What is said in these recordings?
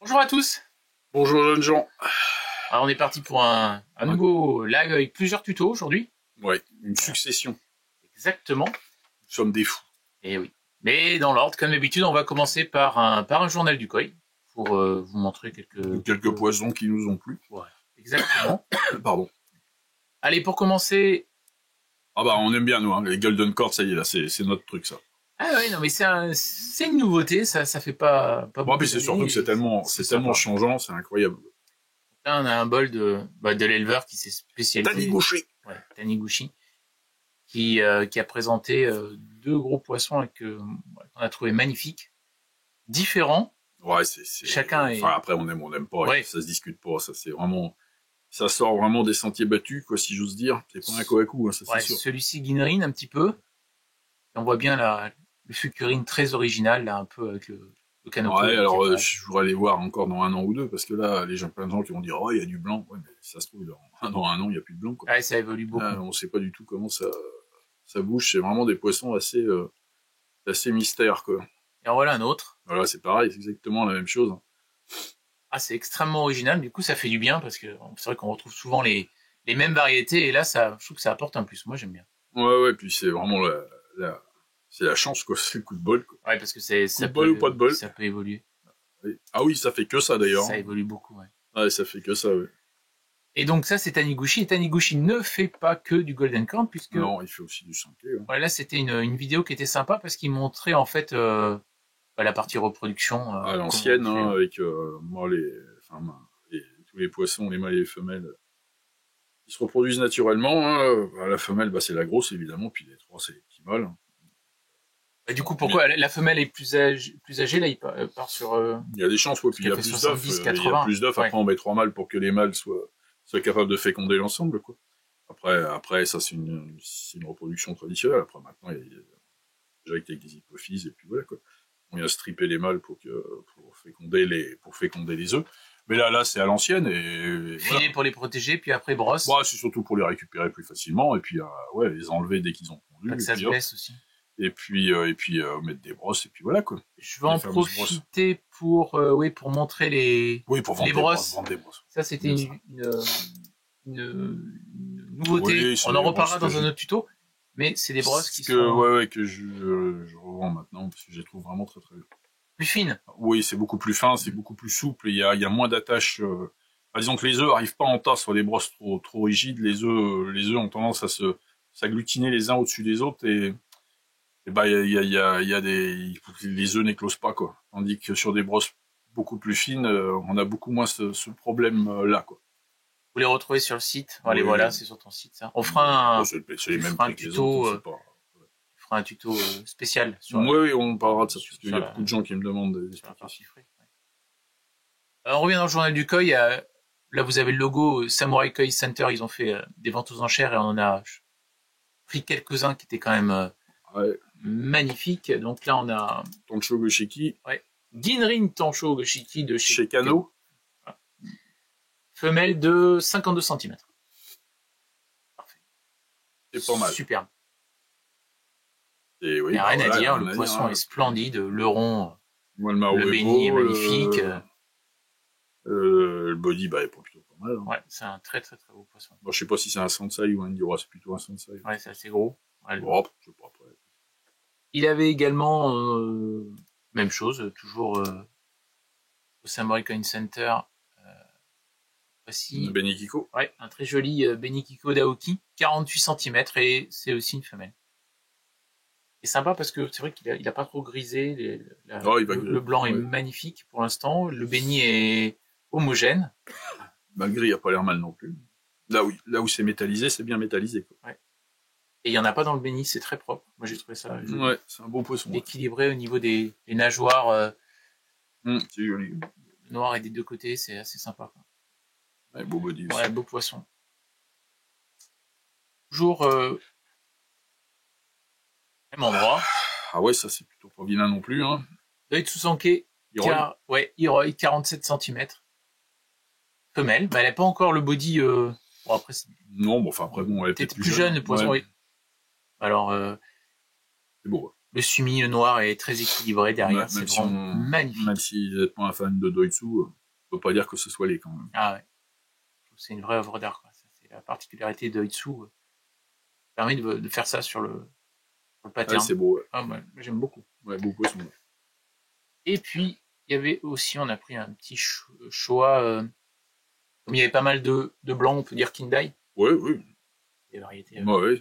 Bonjour à tous. Bonjour jeunes gens. Alors on est parti pour un nouveau live avec plusieurs tutos aujourd'hui. Ouais, une succession. Exactement. Nous sommes des fous. Et oui. Mais dans l'ordre, comme d'habitude, on va commencer par un journal du Koi pour vous montrer quelques poissons qui nous ont plu. Ouais, exactement. Pardon. Allez, pour commencer. Ah bah on aime bien nous, hein. Les Golden Cord, ça y est là, c'est notre truc ça. Ah ouais, non mais c'est une nouveauté, ça fait pas Bon, puis c'est surtout que c'est tellement changeant, c'est incroyable. Là, on a un bol de l'éleveur qui s'est spécialisé. Taniguchi. Ouais, Taniguchi. Qui a présenté deux gros poissons qu'on a trouvé magnifiques, différents. Ouais, chacun est. Enfin, après, on aime pas, ouais. Ça se discute pas, ça c'est vraiment. Ça sort vraiment des sentiers battus, quoi, si j'ose dire. C'est pas un Kohaku, hein, ça c'est sûr. Celui-ci Ginrin un petit peu. Et on voit bien le fucurine très original, là, un peu avec le canopé. Ouais, alors je voudrais aller voir encore dans 1 an ou 2, parce que là, plein de gens qui vont dire, oh, il y a du blanc. Ouais, mais ça se trouve, dans 1 an, il n'y a plus de blanc, quoi. Ouais, ça évolue beaucoup. Là, on sait pas du tout comment ça bouge. C'est vraiment des poissons assez mystères, quoi. Et en voilà un autre. Voilà, c'est pareil, c'est exactement la même chose. Ah, c'est extrêmement original. Du coup, ça fait du bien parce que c'est vrai qu'on retrouve souvent les mêmes variétés et là, je trouve que ça apporte un plus. Moi, j'aime bien. Ouais, puis c'est vraiment c'est la chance, quoi. C'est le coup de bol, quoi. Ouais, parce que ça de bol ou pas de bol. Ça peut évoluer. Ah oui, ça fait que ça, d'ailleurs. Ça évolue beaucoup, ouais. Ouais, ça fait que ça, ouais. Et donc ça, c'est Taniguchi. Et Taniguchi ne fait pas que du Golden Corn, puisque... Non, il fait aussi du sanké. Hein. Ouais, là, c'était une vidéo qui était sympa parce qu'il montrait, en fait, la partie reproduction. À l'ancienne, hein, avec moi, tous les poissons, les mâles et les femelles, qui se reproduisent naturellement. Hein. La femelle, c'est la grosse, évidemment, puis les trois, c'est les petits mâles. Et du coup, pourquoi la femelle est plus âgée, là, il part sur... Il y a des chances, puis il y a plus d'œufs. Il y a plus d'œufs, après on met 3 mâles pour que les mâles soient capables de féconder l'ensemble, quoi. Après, ça, c'est une reproduction traditionnelle. Après, maintenant, il y a direct avec des hypophyses, et puis voilà, quoi. On vient stripper les mâles pour féconder les œufs. Mais là, c'est à l'ancienne, et filer voilà. Pour les protéger, puis après brosse. Ouais, c'est surtout pour les récupérer plus facilement, et puis, les enlever dès qu'ils ont pondu. Pas que ça se blesse aussi. Et puis mettre des brosses, et puis voilà, quoi. Je vais en profiter pour montrer les brosses. Vendre des brosses. Ça, c'était une nouveauté. On en reparlera dans un autre tuto. Mais c'est des brosses qui sont... que je revends maintenant, parce que je les trouve vraiment très très... Plus fines. Oui, c'est beaucoup plus fin, c'est beaucoup plus souple, il y a moins d'attaches... disons que les œufs arrivent pas en tas sur les brosses trop rigides, les œufs ont tendance à s'agglutiner les uns au-dessus des autres, et les œufs n'éclosent pas, quoi. Tandis que sur des brosses beaucoup plus fines, on a beaucoup moins ce problème-là, quoi. Vous les retrouvez sur le site. Allez, voilà, c'est sur ton site, ça. On fera un tuto. On fera un tuto spécial. Oui, on parlera de ça, parce qu'il y a beaucoup de gens qui me demandent des explications. On revient dans le journal du Koi. Là, vous avez le logo Samurai Koi Center. Ils ont fait des ventes aux enchères et on en a pris quelques-uns qui étaient quand même magnifiques. Donc là, on a... Tancho Goshiki. Ouais. Ginrin Tancho Goshiki de chez Kano. Femelle de 52 cm. Parfait. C'est pas mal. Superbe. Et oui, il n'y a rien à dire, le poisson est splendide, le rond, le béni est magnifique. Le body, est plutôt pas mal. Hein. Ouais, c'est un très très très beau poisson. Bon, je sais pas si c'est un Sansai ou un Dira, c'est plutôt un Sansai. Ouais, c'est assez gros. Ouais, je sais pas après. Il avait également, même chose, toujours au Samurai Coin Center. Voici. Benikiko. Ouais, un très joli Benikiko d'Aoki, 48 cm, et c'est aussi une femelle. C'est sympa parce que c'est vrai qu'il a pas trop grisé. Le blanc est magnifique pour l'instant. Le béni est homogène. Malgré, il n'a pas l'air mal non plus. Là où c'est métallisé, c'est bien métallisé, quoi. Ouais. Et il n'y en a pas dans le béni, c'est très propre. Moi, j'ai trouvé ça joli. Ouais, c'est un beau poisson. Équilibré au niveau des nageoires. C'est joli. Le noir et des deux côtés, c'est assez sympa, quoi. Ouais, beau body aussi. Ouais, beau poisson. Toujours même endroit. Ah ouais, ça c'est plutôt pas vilain non plus, hein. Doi Tsusanke, Hiroi, 47 cm. Femelle, elle n'a pas encore le body... Bon, après, non, après, elle est peut-être plus jeune, le poisson, oui. Alors, c'est beau. Le sumi noir est très équilibré derrière, c'est vraiment magnifique. Même si vous n'êtes pas un fan de Doitsu, On peut pas dire que ce soit laid quand même. Ah ouais. C'est une vraie œuvre d'art, quoi. C'est la particularité de Itsu. Permet de faire ça sur le pattern. Ouais, c'est beau. Ouais. Ah, ouais, j'aime beaucoup. Ouais, beaucoup sont beaux. Et puis, il y avait aussi, on a pris un petit choix. Comme il y avait pas mal de blancs, on peut dire Kindai. Oui, oui. Des variétés. Ouais. Moi,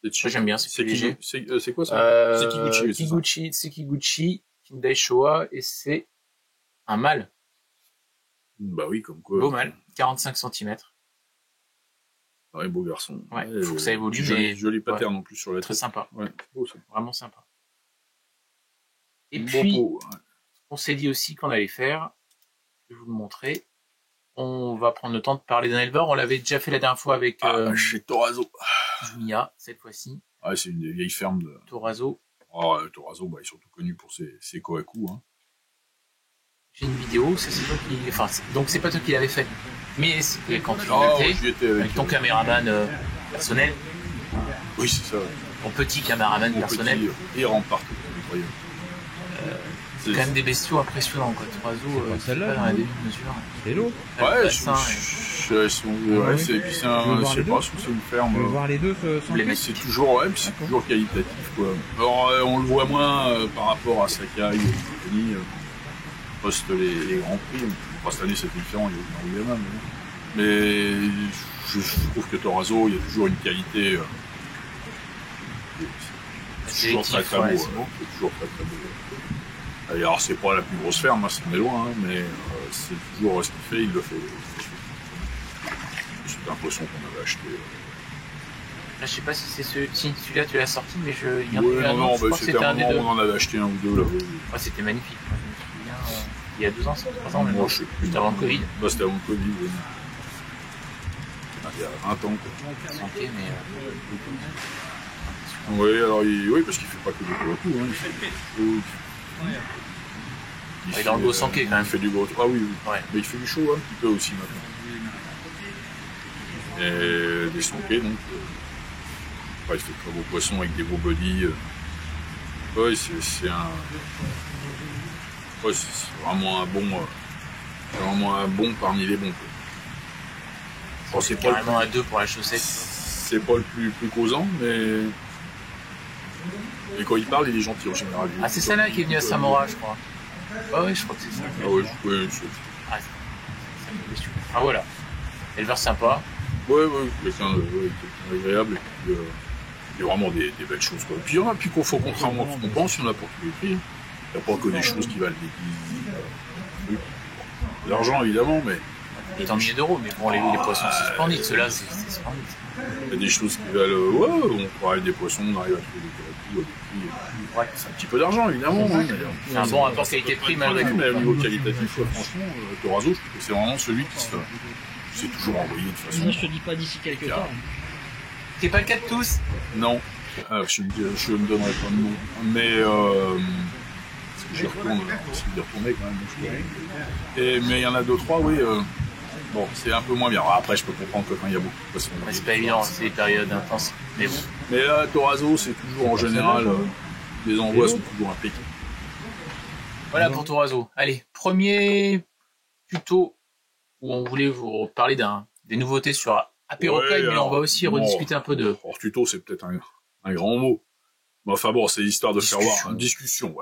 j'aime bien, c'est léger. C'est quoi ça? C'est Sekiguchi, Kindai Showa, et c'est un mâle. Bah oui, comme quoi. Beau mâle, 45 cm. Ouais, beau garçon. Ouais, faut que ça évolue. Joli pattern en plus sur la tête. Très sympa. Ouais, beau ça. Vraiment sympa. Et puis, on s'est dit aussi qu'on allait faire, je vais vous le montrer, on va prendre le temps de parler d'un éleveur. On l'avait déjà fait la dernière fois avec chez Torazo. Junia, cette fois-ci. Ouais, c'est une des vieilles fermes de Torazo. Torazo, ils sont surtout connus pour ses kohaku. Hein. J'ai une vidéo, c'est toi qui... Enfin, donc c'est pas toi qui l'avais fait. Mais c'était quand tu étais avec ton caméraman personnel. Oui, c'est ça. Ouais. Ton petit caméraman personnel. Il rentre partout, incroyable. C'est quand même des bestiaux impressionnants, quoi. Torazo, c'est pas dans la demi-mesure. C'est l'eau. Ouais, c'est une ferme. On va voir les deux c'est toujours, c'est toujours qualitatif, quoi. Alors, on le voit moins par rapport à Sakai et compagnie, post les grands prix. Cette année, c'est différent, il y a eu Yaman. Mais je trouve que Torazo, il y a toujours une qualité. C'est toujours très beau. C'est toujours très beau. Alors, c'est pas la plus grosse ferme, ça en est loin, hein, mais c'est toujours ce qu'il fait, il le fait. C'est un poisson qu'on avait acheté. Là, je sais pas si c'est celui-là tu l'as sorti, mais il y en a un autre. C'était un moment où on en avait acheté un ou deux là. Ouais, c'était magnifique. Moi, je me souviens, il y a 2 ans, 3 ans, moi, je sais plus. C'était avant le Covid. Bah, c'était avant le Covid, oui. Il y a 20 ans, quoi. Santé, mais oui, alors oui, parce qu'il fait pas que du gros tout, hein. Il est dans le gros sanké, quand même. Il fait du gros. Ah oui. Ouais. Mais il fait du chaud un petit peu aussi maintenant. Et des sankés, donc. Il fait très beaux poissons avec des beaux bodies. Ouais, c'est vraiment un bon. Vraiment un bon parmi les bons. Bon, c'est carrément à 2 pour la chaussette. C'est pas le plus causant, mais. Et quand il parle, il est gentil en général. Ah, c'est celle-là qui est venue à Samora, je crois. Ah oui, je crois que c'est ça. Ah ouais, c'est... Ah voilà. Éleveur sympa. Ouais, quelqu'un agréable. Et puis, il y a vraiment des belles choses, quoi. Et puis faut contrairement à ce qu'on pense, il y en a pour tous les prix. Il n'y a pas que des choses qui valent des l'argent, évidemment, mais... Des milliers d'euros, mais bon, les poissons, c'est splendide. Ceux-là, c'est splendide. Il y a des choses qui valent... on travaille des poissons, on arrive à trouver des prix. Ouais, c'est un petit peu d'argent, évidemment. Hein, c'est un bon rapport qualité-prix, malgré tout. Mais au niveau qualitatif, franchement, Torazo, je trouve que c'est vraiment celui qui s'est toujours envoyé de toute façon. Moi, je te dis pas d'ici quelques temps. C'est pas le cas de tous. Non. Je me donnerai pas de nom. Mais... parce que j'y retourne, on essaie d'y retourner quand même. Mais il y en a 2-3, oui. Bon, c'est un peu moins bien. Après, je peux comprendre que quand il y a beaucoup de poissons... C'est pas évident, c'est des périodes intenses. Mais bon. Mais là, Torazo, c'est toujours en général... les envois sont toujours impeccable. Voilà pour Torazo. Allez, premier tuto où on voulait vous parler des nouveautés sur Apérocaille, mais on va aussi rediscuter un peu de... Alors, tuto, c'est peut-être un grand mot. Mais enfin bon, c'est l'histoire de faire voir une discussion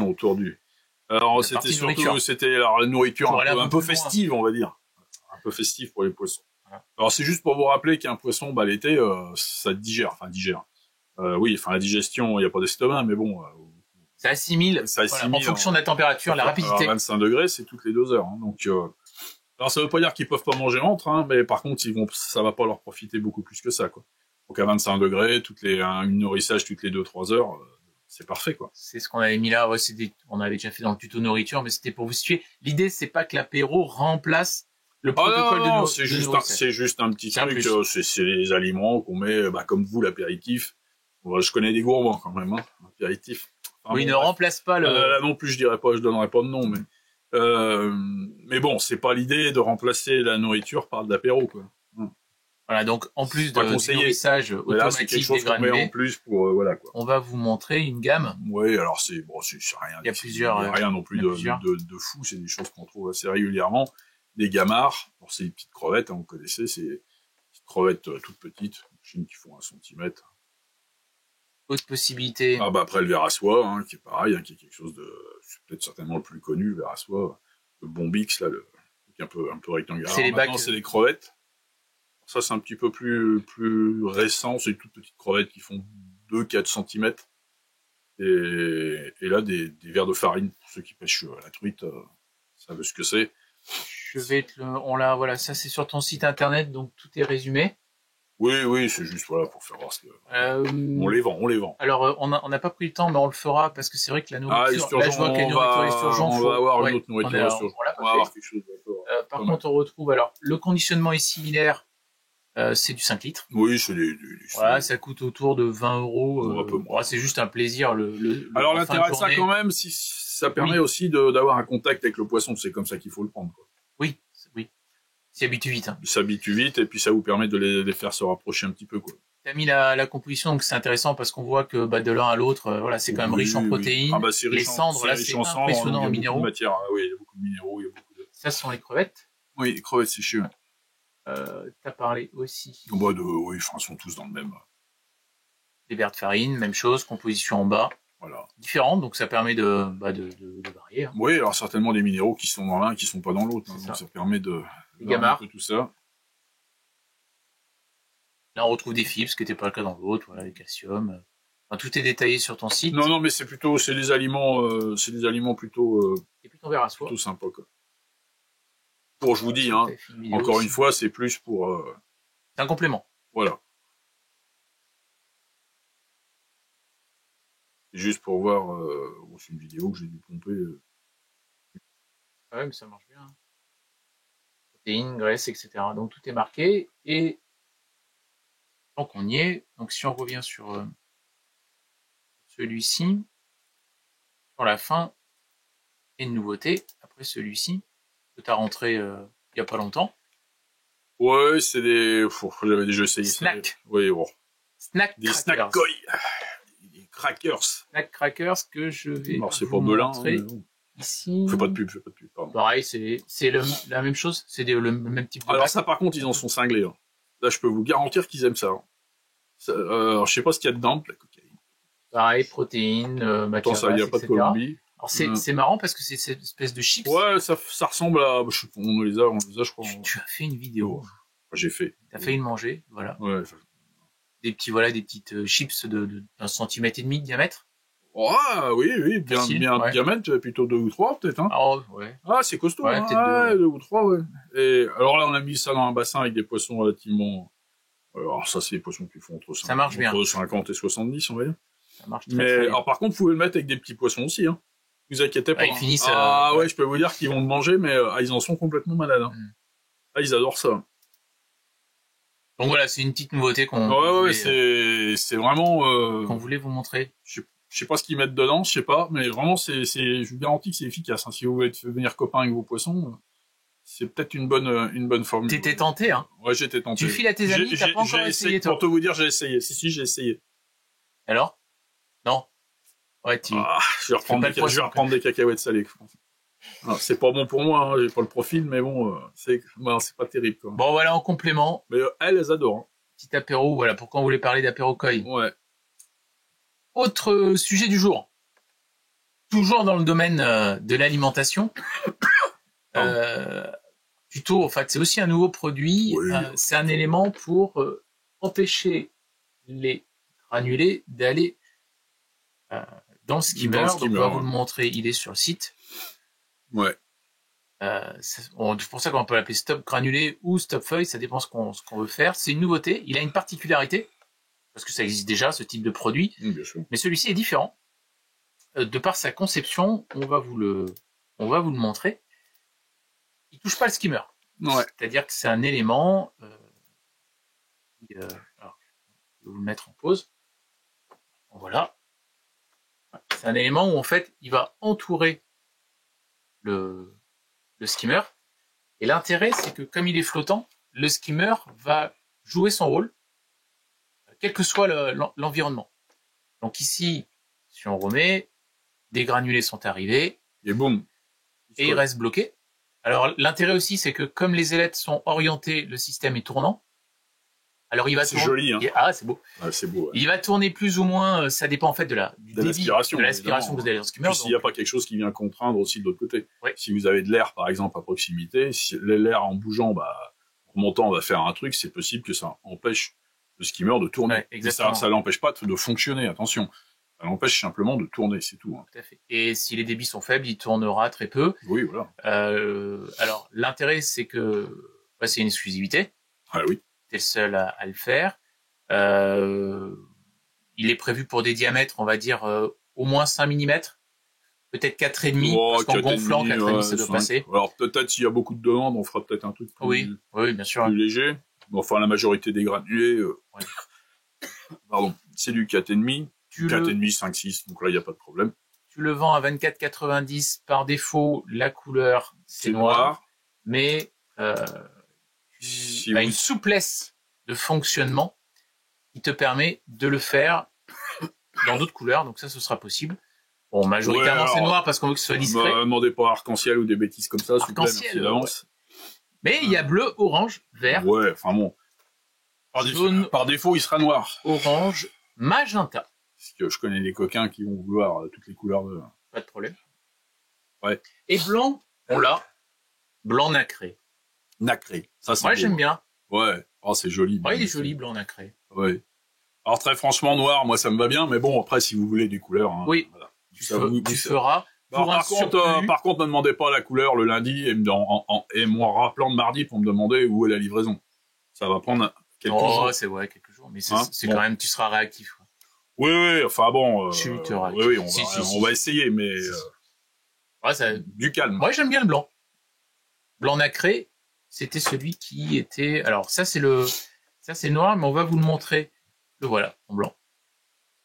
autour du... Alors, c'était surtout la nourriture un peu festive, on va dire. Un peu festive pour les poissons. Alors, c'est juste pour vous rappeler qu'un poisson, l'été, ça digère. Oui, la digestion, il n'y a pas d'estomac, mais bon... ça assimile en fonction de la température, la rapidité. À 25 degrés, c'est toutes les 2 heures. Hein, donc, alors ça veut pas dire qu'ils peuvent pas manger entre, hein, mais par contre, ça va pas leur profiter beaucoup plus que ça, quoi. Donc à 25 degrés, une nourrissage toutes les 2-3 heures, c'est parfait, quoi. C'est ce qu'on avait mis là. Ouais, on avait déjà fait dans le tuto nourriture, mais c'était pour vous situer. L'idée, c'est pas que l'apéro remplace le protocole de nourriture. C'est juste un petit truc. C'est les aliments qu'on met, comme vous, l'apéritif. Je connais des gourmands quand même, hein, apéritif. Enfin, oui, ne remplace pas le... Là non plus, je donnerai pas de nom, mais bon, c'est pas l'idée de remplacer la nourriture par de l'apéro, quoi. Voilà, donc en plus du nourrissage automatique des granulés, en plus pour voilà quoi. On va vous montrer une gamme. Oui, alors c'est rien. Il y a plusieurs. Rien non plus de fou. C'est des choses qu'on trouve assez régulièrement. Des gamards, pour ces petites crevettes, hein, vous connaissez, c'est des petites crevettes toutes petites, machines qui font 1 centimètre. Autre possibilité. Ah bah après le verre à soie, hein, qui est pareil, hein, qui est quelque chose de, c'est peut-être certainement le plus connu, le verre à soie, le Bombix là, le un peu rectangulaire. C'est les bacs. C'est les crevettes. Ça c'est un petit peu plus récent, c'est des toutes petites crevettes qui font 2-4 cm. Et là des verres de farine pour ceux qui pêchent la truite, ça veut ce que c'est. Je vais voilà, ça c'est sur ton site internet, donc tout est résumé. Oui, c'est juste voilà pour faire voir ce que. On les vend. Alors on n'a pas pris le temps, mais on le fera parce que c'est vrai que la nourriture. Là, je vois que la nourriture Esturgeon. On va avoir une autre nourriture Esturgeon. On va avoir quelque chose. Par contre, on retrouve alors le conditionnement est similaire. C'est du 5 litres. Oui, c'est des voilà, ça coûte autour de 20 €. Un peu moins. C'est juste un plaisir. Alors l'intérêt de ça quand même, si ça permet aussi d'avoir un contact avec le poisson, c'est comme ça qu'il faut le prendre, quoi. Oui. Il s'habitue vite. Hein. Il s'habitue vite et puis ça vous permet de les faire se rapprocher un petit peu, quoi. T'as mis la composition, donc c'est intéressant parce qu'on voit que de l'un à l'autre, voilà, c'est quand même riche en protéines. Ah bah c'est riche les cendres, là, c'est impressionnant en minéraux. Oui, il y a beaucoup de minéraux, il y a beaucoup de. Ça, ce sont les crevettes. Oui, les crevettes séchées. T'as parlé aussi. Oui, ils sont tous dans le même. Des verres de farine, même chose, composition en bas. Voilà. Différente, donc ça permet de varier. Hein. Oui, alors certainement des minéraux qui sont dans l'un, qui sont pas dans l'autre. Hein, donc ça permet de. Les gamards. Un peu tout ça. Là, on retrouve des fibres, ce qui n'était pas le cas dans l'autre. Voilà, les calcium. Enfin, tout est détaillé sur ton site. Non, mais c'est des aliments plutôt. C'est plutôt verre à soie. Plutôt sympa, quoi. Pour, je vous dis, hein, encore une fois, c'est plus pour. C'est un complément. Voilà. Juste pour voir, c'est une vidéo que j'ai dû pomper. Ouais, mais ça marche bien. Protéines, graisses, etc. Donc tout est marqué. Et tant qu'on y est, donc si on revient sur celui-ci, sur la fin, et une nouveauté, après celui-ci, que tu as rentré il n'y a pas longtemps. Ouais, c'est des. J'avais déjà essayé. Snack. Oui, bon. Des snack koi. Des crackers. Snack crackers que je vais. Alors, c'est pas Belin. Ici. Fais pas de pub, pardon. Pareil, c'est la même chose, c'est le même type de. Alors, ça, par contre, ils en sont cinglés. Hein. Là, je peux vous garantir qu'ils aiment ça. Hein. Alors, je sais pas ce qu'il y a dedans, la cocaïne. Pareil, protéines, matières grasses, il n'y a pas de Colombie. Alors, c'est marrant parce que c'est cette espèce de chips. Ouais, ça ressemble à. On les a, je crois. Tu as fait une vidéo. J'ai fait. T'as failli le manger, voilà. Ouais. Des petites chips d'1,5 cm de diamètre. Oh, oui, bien de diamètre, plutôt 2 ou 3 peut-être. Hein. Oh, ouais. Ah, c'est costaud. Ouais, hein. 2 ou 3, ouais. Et alors là, on a mis ça dans un bassin avec des poissons relativement. Alors ça, c'est des poissons qui font entre 50 et 70, on va dire. Ça marche très bien. Alors par contre, vous pouvez le mettre avec des petits poissons aussi. Hein. Vous inquiétez pas. Ils finissent. Ouais, je peux vous dire qu'ils vont le manger, mais ils en sont complètement malades. Hein. Ah, ils adorent ça. Donc voilà, c'est une petite nouveauté qu'on. Ouais, c'est vraiment. Qu'on voulait vous montrer. Je sais pas ce qu'ils mettent dedans, je sais pas, mais vraiment, je vous garantis que c'est efficace. Hein. Si vous voulez devenir copain avec vos poissons, c'est peut-être une bonne formule. T'étais tenté, hein. Ouais, j'étais tenté. Tu files à tes amis, t'as pas encore essayé, toi. Pour te vous dire, j'ai essayé. Si, j'ai essayé. Alors? Non. Ouais, je vais reprendre des cacahuètes salées, je pense. Alors, c'est pas bon pour moi, hein, j'ai pas le profil, mais bon, c'est pas terrible, quoi. Bon, voilà, en complément. Mais elles adorent. Hein. Petit apéro, voilà, pourquoi on voulait parler d'apéro koi. Ouais. Autre sujet du jour. Toujours dans le domaine de l'alimentation. Plutôt, en fait, c'est aussi un nouveau produit. Oui. C'est un élément pour empêcher les granulés d'aller dans le skimmer. Donc, on va vous le montrer, il est sur le site. Ouais. C'est pour ça qu'on peut l'appeler stop granulé ou stop feuille, ça dépend ce qu'on veut faire. C'est une nouveauté, il a une particularité, parce que ça existe déjà, ce type de produit. Bien sûr. Mais celui-ci est différent. De par sa conception, on va vous le montrer. Il touche pas le skimmer. Ouais. C'est-à-dire que c'est un élément. Alors, je vais vous le mettre en pause. Voilà. C'est un élément où en fait, il va entourer le skimmer. Et l'intérêt, c'est que comme il est flottant, le skimmer va jouer son rôle, quel que soit l'environnement. Donc ici, si on remet, des granulés sont arrivés. Et boum. Et il reste bloqué. Alors l'intérêt aussi, c'est que comme les ailettes sont orientées, le système est tournant. Alors il va tourner. C'est joli, hein. Ah, c'est beau. Ah, c'est beau. Ouais. Il va tourner plus ou moins, ça dépend en fait de l'aspiration. De l'aspiration que vous avez dans le skimmer. Puis s'il n'y a pas quelque chose qui vient contraindre aussi de l'autre côté. Ouais. Si vous avez de l'air, par exemple, à proximité, si l'air en bougeant, en remontant, va faire un truc, c'est possible que ça empêche le skimmer de tourner. Ouais, exactement. Ça l'empêche pas de fonctionner, attention. Ça l'empêche simplement de tourner, c'est tout. Hein. Tout à fait. Et si les débits sont faibles, il tournera très peu. Oui, voilà. Alors, l'intérêt, c'est que c'est une exclusivité. Ah oui. T'es le seul à le faire. Il est prévu pour des diamètres, on va dire, au moins 5 mm. Peut-être 4,5, parce qu'en gonflant, 4,5, ça doit passer. Alors, peut-être, s'il y a beaucoup de demandes, on fera peut-être un truc oui, bien sûr. Plus léger. Bon, enfin, la majorité des granulés, pardon, c'est du 4,5. 4,5, 5, 6, donc là, il n'y a pas de problème. Tu le vends à 24,90 par défaut, la couleur, c'est noir. Mais, une souplesse de fonctionnement qui te permet de le faire dans d'autres couleurs, donc ça, ce sera possible. Bon, majoritairement, c'est noir parce qu'on veut que ce soit discret. Ne demandez pas arc-en-ciel ou des bêtises comme ça, arc-en-ciel d'avance. Mais il y a bleu, orange, vert. Ouais, enfin bon. Jaune, par défaut, il sera noir. Orange, magenta. Parce que je connais des coquins qui vont vouloir toutes les couleurs de... Pas de problème. Ouais. Et blanc, on l'a. Blanc nacré. Nacré. Ça, c'est moi, j'aime bien. Ouais. Oh, c'est joli. Ouais, il est joli, blanc nacré. Ouais. Alors, très franchement, noir, moi, ça me va bien, mais bon, après, si vous voulez des couleurs... Hein, oui. Voilà. Tu feras. Par contre, ne demandez pas la couleur le lundi et moi rappelant de mardi pour me demander où est la livraison. Ça va prendre quelques jours. C'est vrai, quelques jours, mais c'est quand même, tu seras réactif. Quoi. Oui, enfin bon. Oui, on va essayer, mais du calme. Moi, j'aime bien le blanc. Blanc nacré, c'était celui qui était. Alors ça, c'est noir, mais on va vous le montrer. Le voilà, en blanc.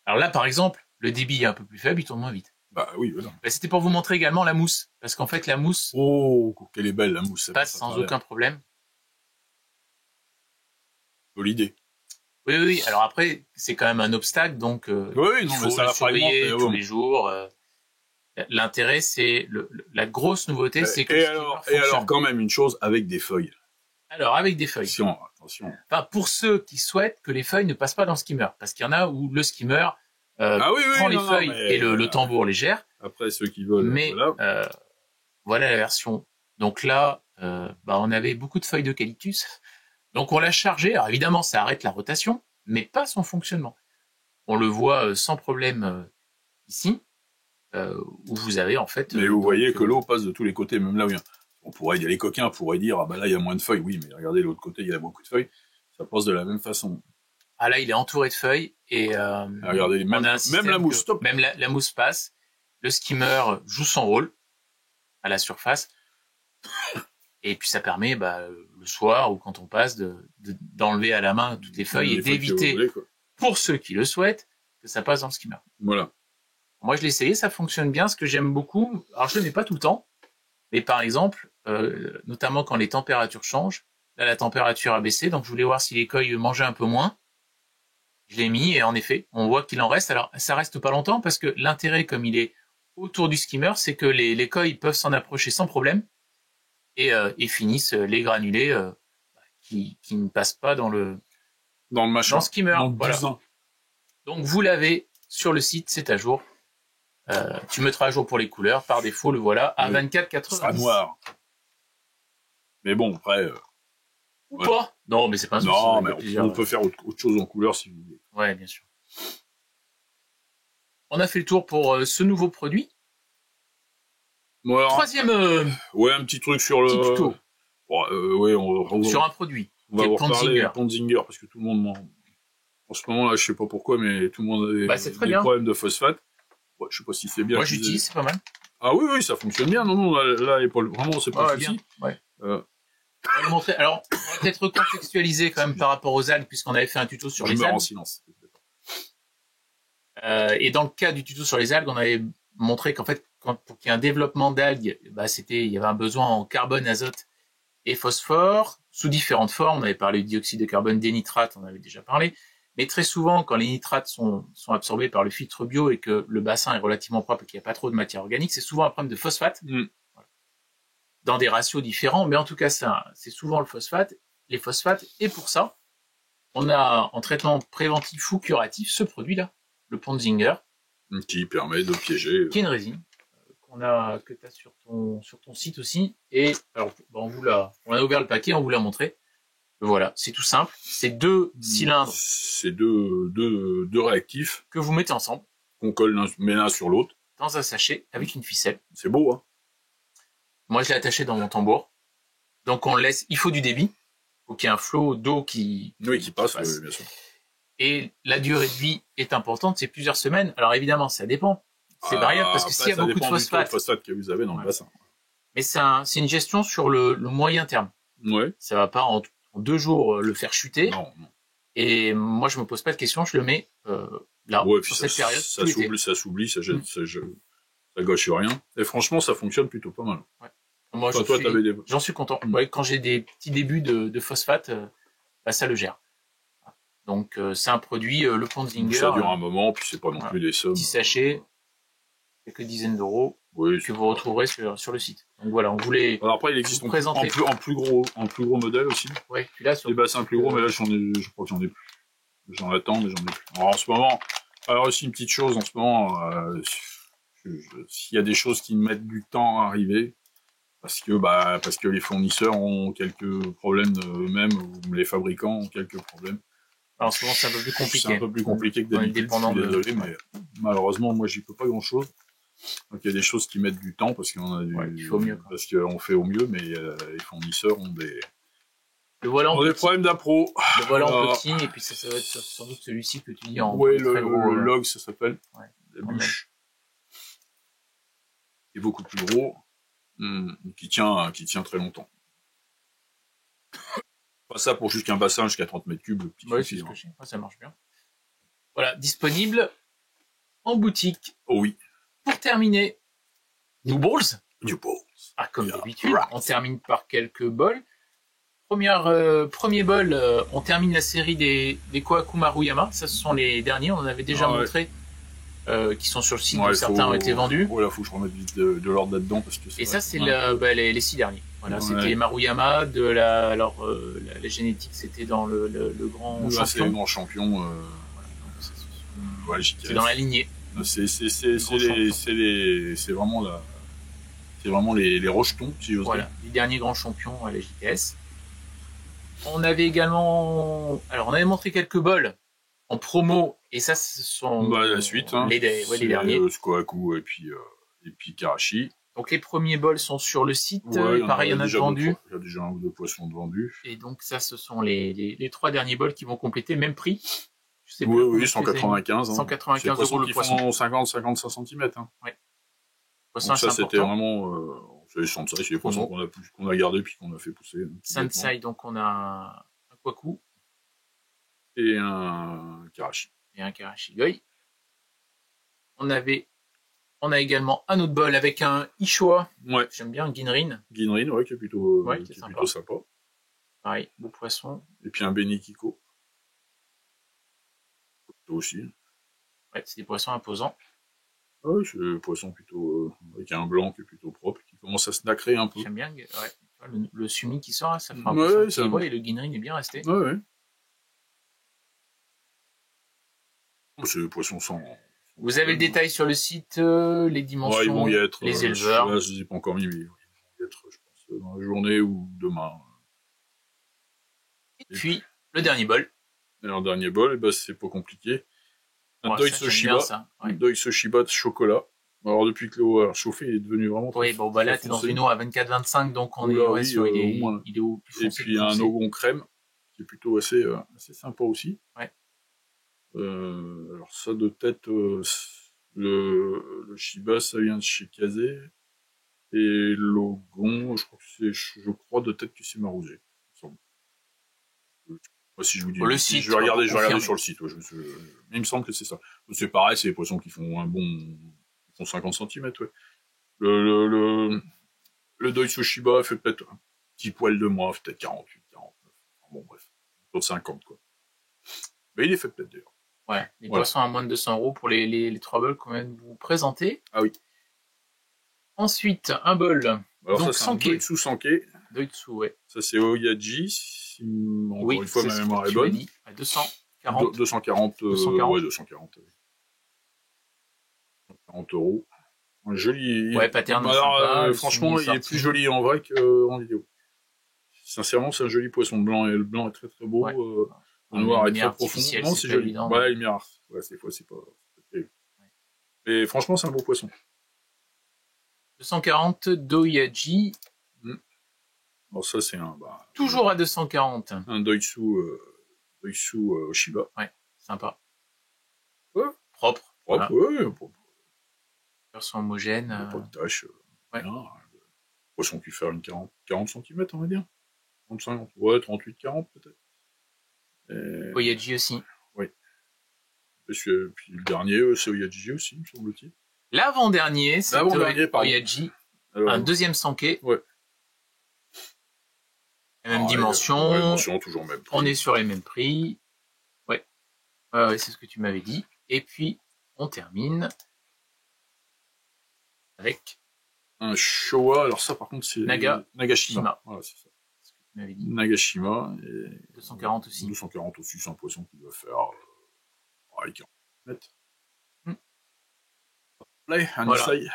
Alors là, par exemple, le débit est un peu plus faible, il tourne moins vite. Bah oui, voilà. C'était pour vous montrer également la mousse, parce qu'en fait, la mousse. Oh, qu'elle est belle la mousse. Passe sans aucun problème. Jolie idée. Oui. Alors après, c'est quand même un obstacle, donc il faut le surveiller tous les jours. L'intérêt, c'est la grosse nouveauté, c'est que. Et alors, quand même une chose avec des feuilles. Alors avec des feuilles. Attention. Enfin, pour ceux qui souhaitent que les feuilles ne passent pas dans le skimmer, parce qu'il y en a où le skimmer prend les feuilles et le tambour les gère. Après ceux qui veulent. Mais voilà la version. Donc là, on avait beaucoup de feuilles d'eucalyptus. Donc on l'a chargé. Alors évidemment, ça arrête la rotation, mais pas son fonctionnement. On le voit sans problème ici, où vous avez en fait. Mais vous voyez que l'eau passe de tous les côtés, même là où il y a les coquins pourraient dire là il y a moins de feuilles. Oui, mais regardez l'autre côté, il y a beaucoup de feuilles. Ça passe de la même façon. Ah là, il est entouré de feuilles et regardez, même la mousse, stop. Même la mousse passe. Le skimmer joue son rôle à la surface. Et puis ça permet le soir ou quand on passe d'enlever à la main toutes les feuilles et d'éviter, pour ceux qui le souhaitent, que ça passe dans le skimmer. Voilà. Moi je l'ai essayé, ça fonctionne bien. Ce que j'aime beaucoup, alors je le mets pas tout le temps, mais par exemple, notamment quand les températures changent, là la température a baissé, donc je voulais voir si l'écueil mangeait un peu moins. Je l'ai mis et en effet, on voit qu'il en reste. Alors ça reste pas longtemps parce que l'intérêt, comme il est autour du skimmer, c'est que les écueils peuvent s'en approcher sans problème. Et finissent les granulés qui ne passent pas dans le machin, dans le skimmer. Voilà. Donc vous l'avez sur le site, c'est à jour. Tu mettras à jour pour les couleurs. Par défaut, le voilà à 24,90. Ça noir. Mais bon, après. Ou pas. Non, mais c'est pas un souci. Non, mais on peut faire autre chose en couleur si vous voulez. Ouais, bien sûr. On a fait le tour pour ce nouveau produit. Alors, troisième. Un petit truc sur le. Petit tuto. Sur un produit. On va vous reparler de Ponzinger parce que tout le monde en ce moment là, je sais pas pourquoi, mais tout le monde a des problèmes de phosphate. Ouais, je sais pas si c'est bien. Moi, j'utilise, c'est pas mal. Ah oui, ça fonctionne bien. Non, là, vraiment, c'est pas un souci. Ouais. On va le montrer. Alors, on va peut-être recontextualiser quand même par rapport aux algues, puisqu'on avait fait un tuto sur les algues. Je me rends en silence. Et dans le cas du tuto sur les algues, on avait montré qu'en fait, pour qu'il y ait un développement d'algues, il y avait un besoin en carbone, azote et phosphore, sous différentes formes. On avait parlé du dioxyde de carbone, des nitrates, on avait déjà parlé. Mais très souvent, quand les nitrates sont absorbés par le filtre bio et que le bassin est relativement propre et qu'il n'y a pas trop de matière organique, c'est souvent un problème de phosphate. Voilà. Dans des ratios différents, mais en tout cas, c'est souvent le phosphate, les phosphates. Et pour ça, on a en traitement préventif ou curatif ce produit-là, le Ponzinger. Qui permet de piéger. Qui est une résine que tu as sur ton site aussi. Et alors, on a ouvert le paquet, on vous l'a montré. Voilà, c'est tout simple. C'est 2 cylindres. C'est deux réactifs. Que vous mettez ensemble. Qu'on colle l'un sur l'autre. Dans un sachet avec une ficelle. C'est beau, hein. Moi, je l'ai attaché dans mon tambour. Donc, il faut du débit. Il faut qu'il y ait un flot d'eau qui passe. Oui, bien sûr. Et la durée de vie est importante, c'est plusieurs semaines. Alors, évidemment, ça dépend. C'est variable parce que s'il y a beaucoup de phosphate. Que vous avez dans le bassin. Mais c'est une gestion sur le moyen terme. Ouais. Ça va pas en 2 jours le faire chuter. Non. Et moi, je me pose pas de questions, je le mets là, sur cette période. Ça s'oublie, ça gâche rien. Et franchement, ça fonctionne plutôt pas mal. Ouais. Moi, j'en suis content. Ouais, quand j'ai des petits débuts de phosphate, ça le gère. Donc, c'est un produit, le Ponzinger. Ça dure un moment, puis c'est pas non plus des sommes. Petit sachet, quelques dizaines d'euros. Oui, que vous retrouverez sur le site. Donc voilà, on voulait. Alors après, il existe en plus gros modèle aussi. Oui, puis là, des bassins plus gros, mais là, je crois que j'en ai plus. J'en attends, mais j'en ai plus. Alors en ce moment, aussi une petite chose, en ce moment, s'il y a des choses qui mettent du temps à arriver, parce que les fournisseurs ont quelques problèmes eux-mêmes, ou les fabricants ont quelques problèmes. Alors, en ce moment, c'est un peu plus compliqué. C'est un peu plus compliqué que d'habitude. Désolé, mais malheureusement, moi, j'y peux pas grand-chose. Donc il y a des choses qui mettent du temps parce qu'on a il faut mieux, parce qu'on fait au mieux, mais les fournisseurs ont des problèmes d'appro. Le voilà en petit, et puis ça va être sans doute celui-ci que tu dis en très gros. Le log, ça s'appelle. La bûche. Qui est beaucoup plus gros, qui tient très longtemps. Pas ça pour jusqu'un bassin jusqu'à 30 mètres cubes. Oui, c'est ce que je sais. Ça marche bien. Voilà, disponible en boutique. Oh oui. Pour terminer, New Balls. Ah, comme d'habitude, on termine par quelques bols. Premier bol, on termine la série des Kohaku Maruyama. Ça, ce sont les derniers, on en avait déjà montré, qui sont sur le site, certains ont été vendus. Voilà, faut que je remette vite de l'ordre là-dedans. Et ça, c'est les 6 derniers. Voilà, c'était les Maruyama, la génétique, c'était dans le grand champion. C'est le grand champion. C'est dans la lignée. C'est vraiment les rejetons, si j'ose dire. Voilà, les derniers grands champions à la JTS. On avait également, on avait montré quelques bols en promo, et ça, ce sont la suite, les derniers. Kohaku et puis Karashi. Donc les premiers bols sont sur le site, pareil, il y en a vendus. Il y a déjà un ou deux poissons de vendus. Et donc ça, ce sont les 3 derniers bols qui vont compléter, même prix. Oui, 195. 195 € le poisson. 50-55 cm. Ouais. Donc ça, c'était vraiment... c'est les poissons qu'on a gardés puis qu'on a fait pousser. Sansai, donc on a un Kohaku. Et un Karashi. Et un Karashi Goi. On a également un autre bol avec un Ishoa. Ouais. J'aime bien, un Ginrin. Ginrin, qui est plutôt sympa. Pareil, beau poisson. Et puis un Benikiko. Aussi. Ouais, c'est des poissons imposants. Ouais, c'est des poissons plutôt avec un blanc qui est plutôt propre, qui commence à se nacrer un peu. J'aime bien, le sumi qui sort, ça fait un peu et le Ginrin est bien resté. Ouais. C'est des poissons sans... Vous avez le détail sur le site, les dimensions, ils vont y être, les éleveurs. Je ne les ai pas encore mis, mais ils vont y être, je pense, dans la journée ou demain. Et puis, le dernier bol. Alors, dernier bol, c'est pas compliqué. Un Daiso Shiba. Un Daiso Shiba de chocolat. Alors, depuis que l'eau a chauffé, il est devenu vraiment très là, t'es dans une eau à 24-25, donc on est sur il est au plus foncé. Et puis, un Ogon crème, qui est plutôt assez sympa aussi. Ouais. Alors, ça, de tête, le Shiba, ça vient de chez Kazé. Et l'Ogon, je crois de tête que c'est Marusé. Si je vous dis, site, je vais regarder sur le site. Il me semble que c'est ça. C'est pareil, c'est des poissons qui font 50 cm. Ouais. Le Daiso Shiba fait peut-être petit poil de moins, peut-être 48, 49. Bon, bref. Autour de 50, quoi. Mais il est fait peut-être d'ailleurs. Ouais, les poissons à moins de 200 euros pour les 3 bols qu'on vient de vous présenter. Ah oui. Ensuite, un bol. Alors donc, ça, c'est un Doitsu Sankei. Doitsu, ouais. Ça, c'est Oyaji. Encore une fois, ma mémoire est bonne. À 240. 240. Ouais, 240. 240 euros. Un joli. Ouais, pattern. Alors, franchement, il est plus joli en vrai qu'en vidéo. Sincèrement, c'est un joli poisson blanc et le blanc est très très beau. Ouais. Le noir est très profond. Non, c'est joli. Ouais, lumière. Ouais, des fois, c'est pas. Et franchement, c'est un beau poisson. 240 Doyaji. Alors ça, c'est un... toujours à 240. Un Doitsu Oshiba. Ouais, sympa. Ouais. Propre. Propre, voilà. Ouais. Version homogène. Pas de tâche. Ouais. Poisson qui fait une 40 cm, on va dire. 35, ouais, 38, 40 peut-être. Oyaji aussi. Oui. Et puis le dernier, c'est Oyaji aussi, me semble-t-il. L'avant-dernier, c'est Oyaji. Alors, un deuxième Sankei. Ouais. Même dimension. Dimension, toujours même prix. On est sur les mêmes prix. Ouais. Ouais, c'est ce que tu m'avais dit. Et puis, on termine avec un Showa. Alors ça, par contre, c'est Nagashima. Voilà, c'est ça. Ce que tu m'avais dit. Nagashima. Et 240 aussi. 240 aussi, c'est un poisson qui doit faire 40 mètres. Allez, un essai.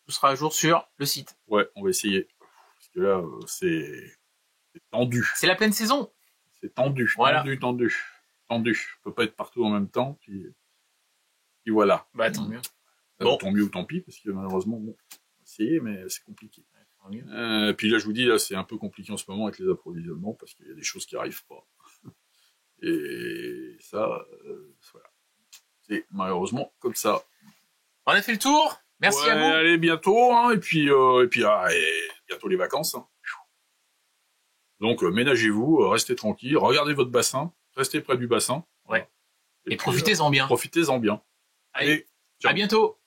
Tout sera à jour sur le site. Ouais, on va essayer. Parce que là, c'est tendu. C'est la pleine saison. C'est tendu, voilà. Tendu. On peut pas être partout en même temps. Puis voilà. Bah, tant mieux. Bon. Tant mieux ou tant pis, parce que malheureusement, bon, on va essayer, mais c'est compliqué. Puis là, je vous dis, là, c'est un peu compliqué en ce moment avec les approvisionnements, parce qu'il y a des choses qui arrivent pas. Et ça, voilà. C'est malheureusement comme ça. On a fait le tour. Merci à vous. Allez, bientôt, hein, et puis bientôt les vacances. Hein. Donc, ménagez-vous, restez tranquille, regardez votre bassin, restez près du bassin. Ouais. Et profitez-en bien. Profitez-en bien. Allez, à bientôt.